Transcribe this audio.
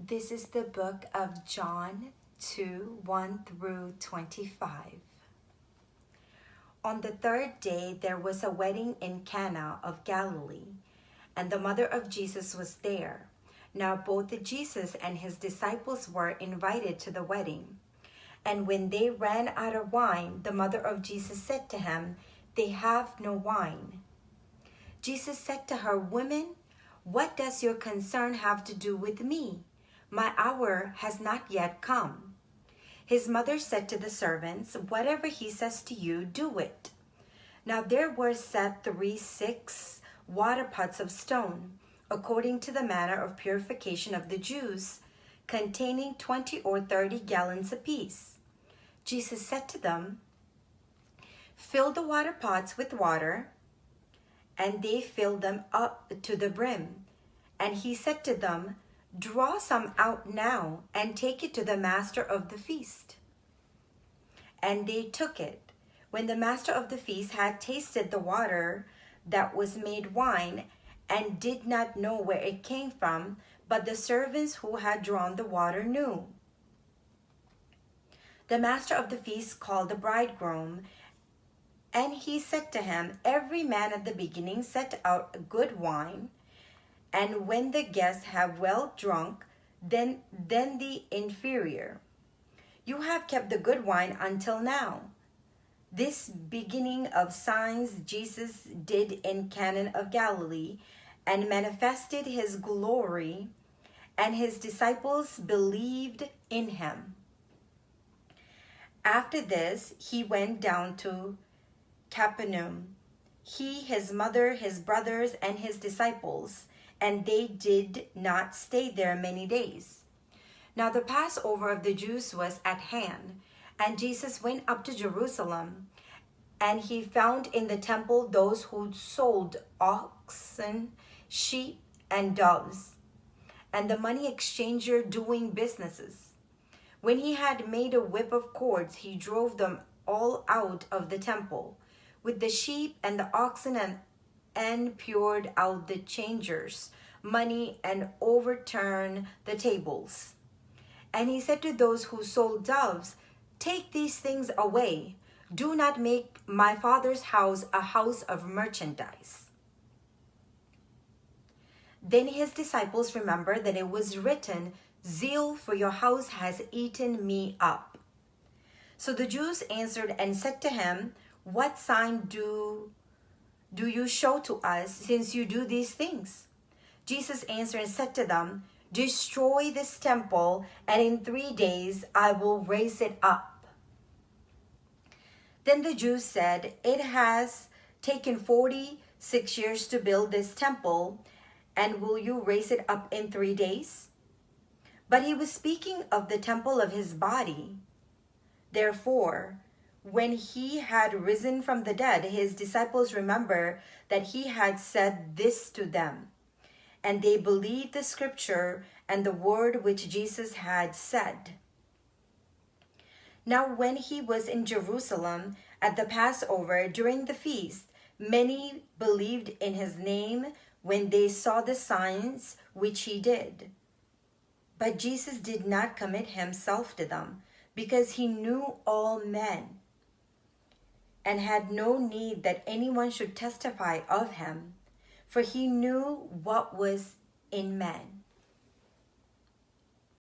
This is the book of John 2 1 through 25. On the third day, there was a wedding in Cana of Galilee, and the mother of Jesus was there. Now, both Jesus and his disciples were invited to the wedding. And when they ran out of wine, the mother of Jesus said to him, "They have no wine." Jesus said to her, "Woman, what does your concern have to do with me? My hour has not yet come." His mother said to the servants, "Whatever he says to you, do it." Now there were set 6 water pots of stone, according to the manner of purification of the Jews, containing 20 or 30 gallons apiece. Jesus said to them, "Fill the water pots with water," and they filled them up to the brim. And he said to them, "Draw some out now and take it to the master of the feast." And they took it. When the master of the feast had tasted the water that was made wine, and did not know where it came from, but the servants who had drawn the water knew. The master of the feast called the bridegroom, and he said to him, "Every man at the beginning set out good wine, and when the guests have well drunk, then the inferior. You have kept the good wine until now." This beginning of signs Jesus did in Cana of Galilee, and manifested his glory, and his disciples believed in him. After this, he went down to Capernaum, he, his mother, his brothers, and his disciples, and they did not stay there many days. Now the Passover of the Jews was at hand, and Jesus went up to Jerusalem, and he found in the temple those who sold oxen, sheep, and doves, and the money exchanger doing businesses. When he had made a whip of cords, he drove them all out of the temple with the sheep and the oxen, and poured out the changers' money and overturned the tables. And he said to those who sold doves, "Take these things away. Do not make my Father's house a house of merchandise." Then his disciples remembered that it was written, "Zeal for your house has eaten me up." So the Jews answered and said to him, "What sign do you show to us, since you do these things?" Jesus answered and said to them, "Destroy this temple, and in 3 days I will raise it up." Then the Jews said, "It has taken 46 years to build this temple, and will you raise it up in 3 days?" But he was speaking of the temple of his body. Therefore, when he had risen from the dead, his disciples remembered that he had said this to them, and they believed the scripture and the word which Jesus had said. Now when he was in Jerusalem at the Passover during the feast, many believed in his name when they saw the signs which he did. But Jesus did not commit himself to them, because he knew all men, and had no need that anyone should testify of him, for he knew what was in men.